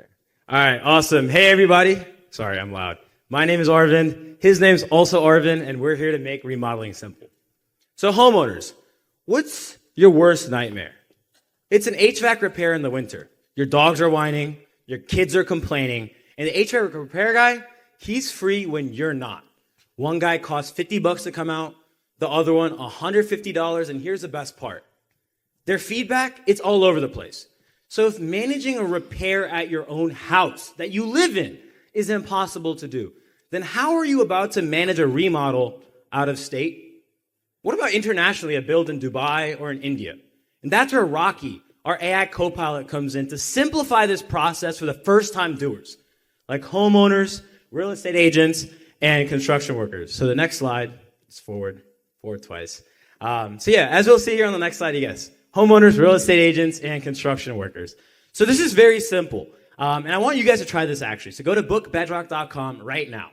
There. All right, awesome. Hey, everybody. Sorry, I'm loud. My name is Aravind. His name's also Aravind, and we're here to make remodeling simple. So homeowners, what's your worst nightmare? It's an HVAC repair in the winter. Your dogs are whining, your kids are complaining, and the HVAC repair guy, he's free when you're not. One guy costs $50 to come out, the other one $150, and here's the best part. Their feedback, it's all over the place. So if managing a repair at your own house that you live in is impossible to do, then how are you about to manage a remodel out of state? What about internationally, a build in Dubai or in India? And that's where Rocky, our AI co-pilot, comes in to simplify this process for the first-time doers, like homeowners, real estate agents, and construction workers. So the next slide is forward twice. As we'll see here on the next slide, you guys, homeowners, real estate agents, and construction workers. So this is very simple. And I want you guys to try this actually. So go to bookbedrock.com right now.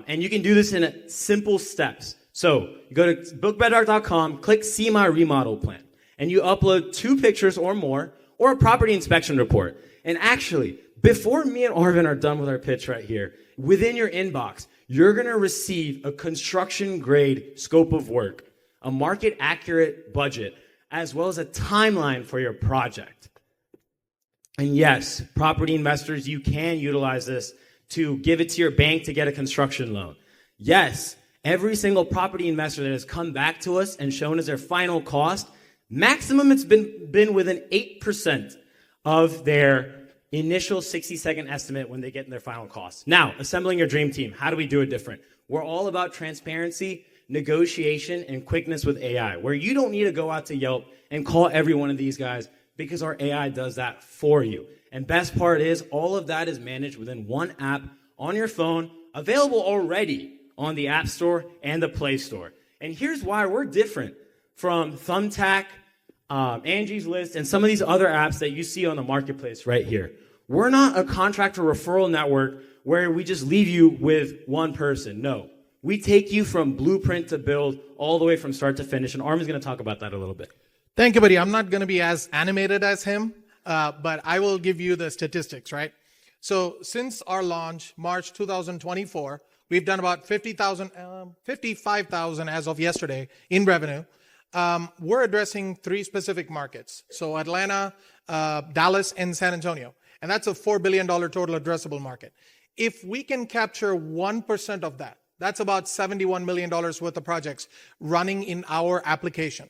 And you can do this in simple steps. So you go to bookbedrock.com, click See My Remodel Plan, and you upload 2 pictures or more, or a property inspection report. And actually, before me and Aravind are done with our pitch right here, within your inbox, you're going to receive a construction-grade scope of work, a market-accurate budget, as well as a timeline for your project. And yes, property investors, you can utilize this to give it to your bank to get a construction loan. Yes, every single property investor that has come back to us and shown us their final cost, maximum it's been within 8% of their initial 60-second estimate when they get in their final cost. Now, assembling your dream team, how do we do it different? We're all about transparency, negotiation, and quickness with AI, where you don't need to go out to Yelp and call every one of these guys because our AI does that for you. And best part is all of that is managed within one app on your phone, available already on the App Store and the Play Store. And here's why we're different from Thumbtack, Angie's List, and some of these other apps that you see on the marketplace right here. We're not a contractor referral network where we just leave you with one person. No. We take you from blueprint to build all the way from start to finish, and Armin's going to talk about that a little bit. Thank you, buddy. I'm not going to be as animated as him, but I will give you the statistics, right? So since our launch, March 2024, we've done about 55,000 as of yesterday in revenue. We're addressing 3 specific markets. So Atlanta, Dallas, and San Antonio. And that's a $4 billion total addressable market. If we can capture 1% of that, that's about $71 million worth of projects running in our application.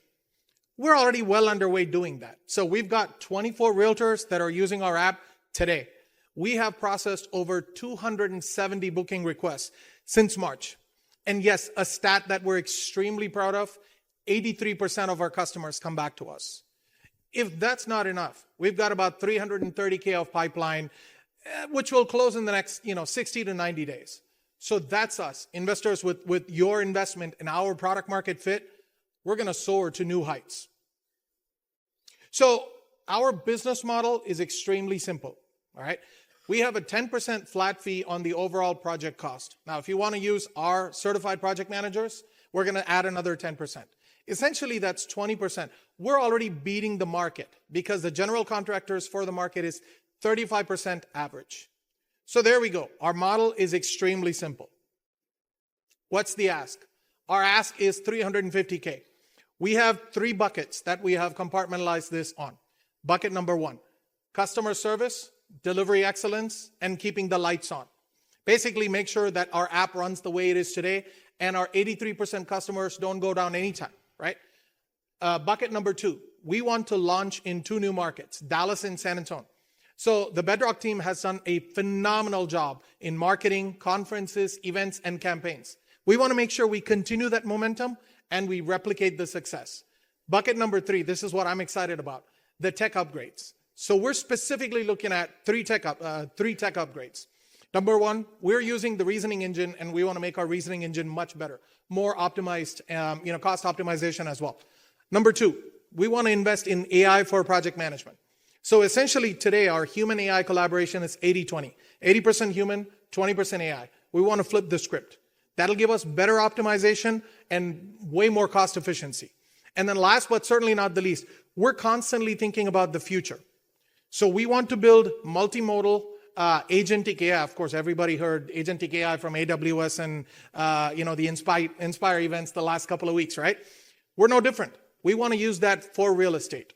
We're already well underway doing that. So we've got 24 realtors that are using our app today. We have processed over 270 booking requests since March. And yes, a stat that we're extremely proud of, 83% of our customers come back to us. If that's not enough, we've got about 330K of pipeline, which will close in the next 60 to 90 days. So that's us, investors with your investment in our product market fit, we're going to soar to new heights. So our business model is extremely simple, all right? We have a 10% flat fee on the overall project cost. Now, if you want to use our certified project managers, we're going to add another 10%. Essentially, that's 20%. We're already beating the market because the general contractors for the market is 35% average. So there we go. Our model is extremely simple. What's the ask? Our ask is $350K. We have 3 buckets that we have compartmentalized this on. Bucket number 1, customer service, delivery excellence, and keeping the lights on. Basically, make sure that our app runs the way it is today and our 83% customers don't go down anytime, right? Bucket number 2, we want to launch in 2 new markets, Dallas and San Antonio. So the Bedrock team has done a phenomenal job in marketing, conferences, events, and campaigns. We want to make sure we continue that momentum and we replicate the success. Bucket number 3, this is what I'm excited about, the tech upgrades. So we're specifically looking at 3 tech upgrades. Number 1, we're using the reasoning engine, and we want to make our reasoning engine much better, more optimized, cost optimization as well. Number 2, we want to invest in AI for project management. So essentially today, our human AI collaboration is 80-20. 80% human, 20% AI. We want to flip the script. That'll give us better optimization and way more cost efficiency. And then last but certainly not the least, we're constantly thinking about the future. So we want to build multimodal agentic AI. Of course, everybody heard agentic AI from AWS and the Inspire events the last couple of weeks, right? We're no different. We want to use that for real estate.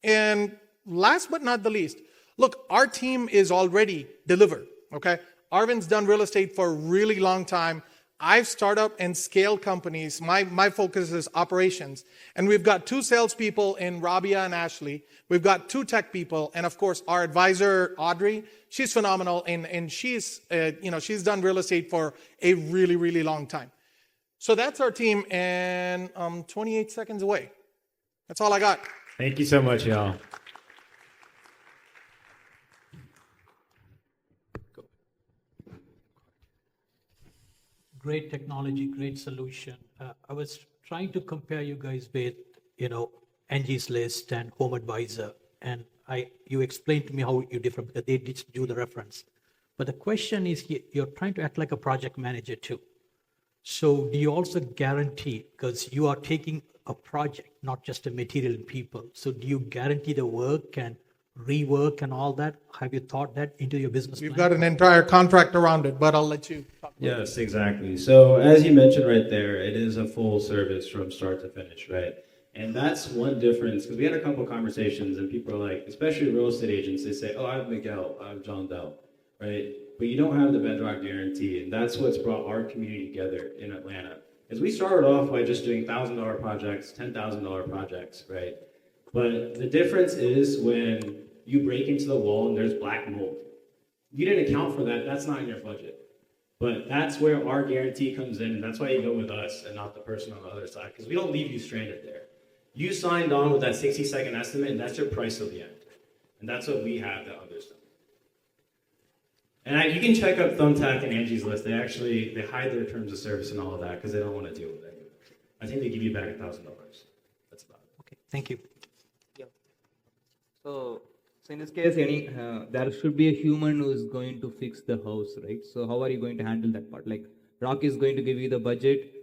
And last but not the least, look, our team is already delivered, okay? Arvind's done real estate for a really long time. I've started up and scaled companies. My focus is operations. And we've got 2 salespeople in Rabia and Ashley. We've got 2 tech people. And of course, our advisor, Audrey, she's phenomenal. And she's done real estate for a really, really long time. So that's our team. And I'm 28 seconds away. That's all I got. Thank you so much, y'all. Great technology, great solution. I was trying to compare you guys with, Angie's List and Home Advisor, and you explained to me how you differ because they did do the reference. But the question is, you're trying to act like a project manager too. So do you also guarantee, because you are taking a project, not just a material and people, so do you guarantee the work and rework and all that? Have you thought that into your business plan? We've got an entire contract around it, but I'll let you talk about Yes, exactly. So as you mentioned right there, it is a full service from start to finish, right? And that's one difference, because we had a couple of conversations and people are like, especially real estate agents, they say, oh, I have Miguel, I have John Dell, right? But you don't have the Bedrock guarantee. And that's what's brought our community together in Atlanta. Is we started off by just doing $1,000 projects, $10,000 projects, right? But the difference is when you break into the wall and there's black mold. You didn't account for that, that's not in your budget. But that's where our guarantee comes in, and that's why you go with us and not the person on the other side, because we don't leave you stranded there. You signed on with that 60-second estimate, and that's your price till the end. And that's what we have that others don't. And you can check up Thumbtack and Angie's List. They hide their terms of service and all of that because they don't want to deal with it. I think they give you back $1,000. That's about it. Okay, thank you. Yeah. So in this case, there should be a human who is going to fix the house, right? So how are you going to handle that part? Like Rock is going to give you the budget.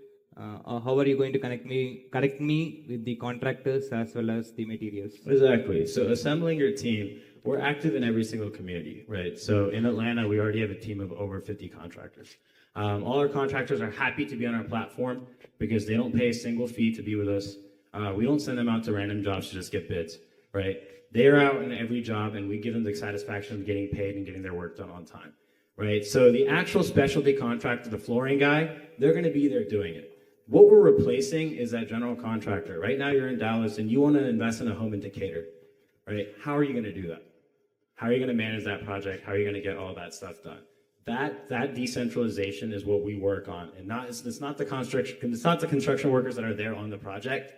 Or how are you going to connect me with the contractors as well as the materials? Exactly. So assembling your team, we're active in every single community, right? So in Atlanta, we already have a team of over 50 contractors. All our contractors are happy to be on our platform because they don't pay a single fee to be with us. We don't send them out to random jobs to just get bids, right? They are out in every job and we give them the satisfaction of getting paid and getting their work done on time, right? So the actual specialty contractor, the flooring guy, they're gonna be there doing it. What we're replacing is that general contractor. Right now you're in Dallas and you want to invest in a home in Decatur, right? How are you going to do that? How are you going to manage that project? How are you going to get all that stuff done? That decentralization is what we work on, and it's not the construction workers that are there on the project.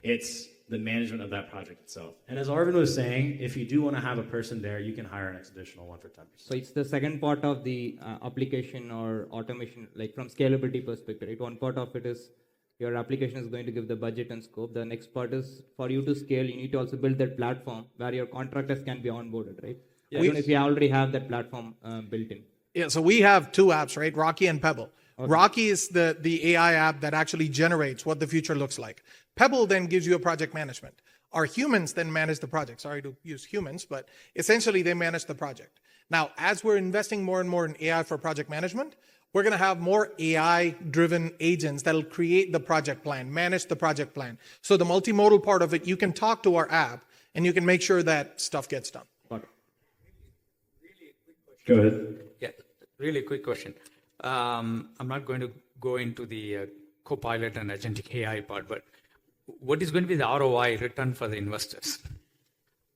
It's the management of that project itself. And as Aravind was saying, if you do want to have a person there, you can hire an additional one for 10%. So it's the second part of the application or automation, like from scalability perspective, right? One part of it is your application is going to give the budget and scope. The next part is for you to scale, you need to also build that platform where your contractors can be onboarded, right? Yeah. I don't know if you already have that platform built in. Yeah, so we have 2 apps, right? Rocky and Pebble. Okay. Rocky is the AI app that actually generates what the future looks like. Pebble then gives you a project management. Our humans then manage the project. Sorry to use humans, but essentially they manage the project. Now, as we're investing more and more in AI for project management, we're going to have more AI-driven agents that'll create the project plan, manage the project plan. So the multimodal part of it, you can talk to our app and you can make sure that stuff gets done. Go ahead. Yeah, really quick question. I'm not going to go into the Copilot and agentic AI part, but what is going to be the ROI return for the investors?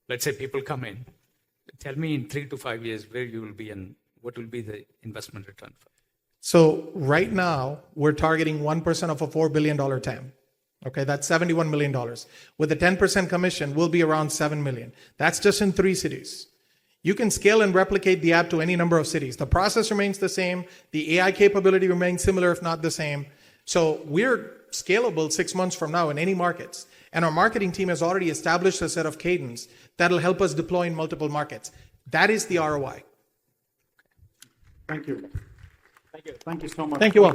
Let's say people come in. Tell me in 3 to 5 years where you will be and what will be the investment return for. So right now, we're targeting 1% of a $4 billion TAM. Okay, that's $71 million. With a 10% commission, we'll be around $7 million. That's just in 3 cities. You can scale and replicate the app to any number of cities. The process remains the same. The AI capability remains similar, if not the same. So we're scalable 6 months from now in any markets. And our marketing team has already established a set of cadence that'll help us deploy in multiple markets. That is the ROI. Thank you. Thank you so much. Thank you all.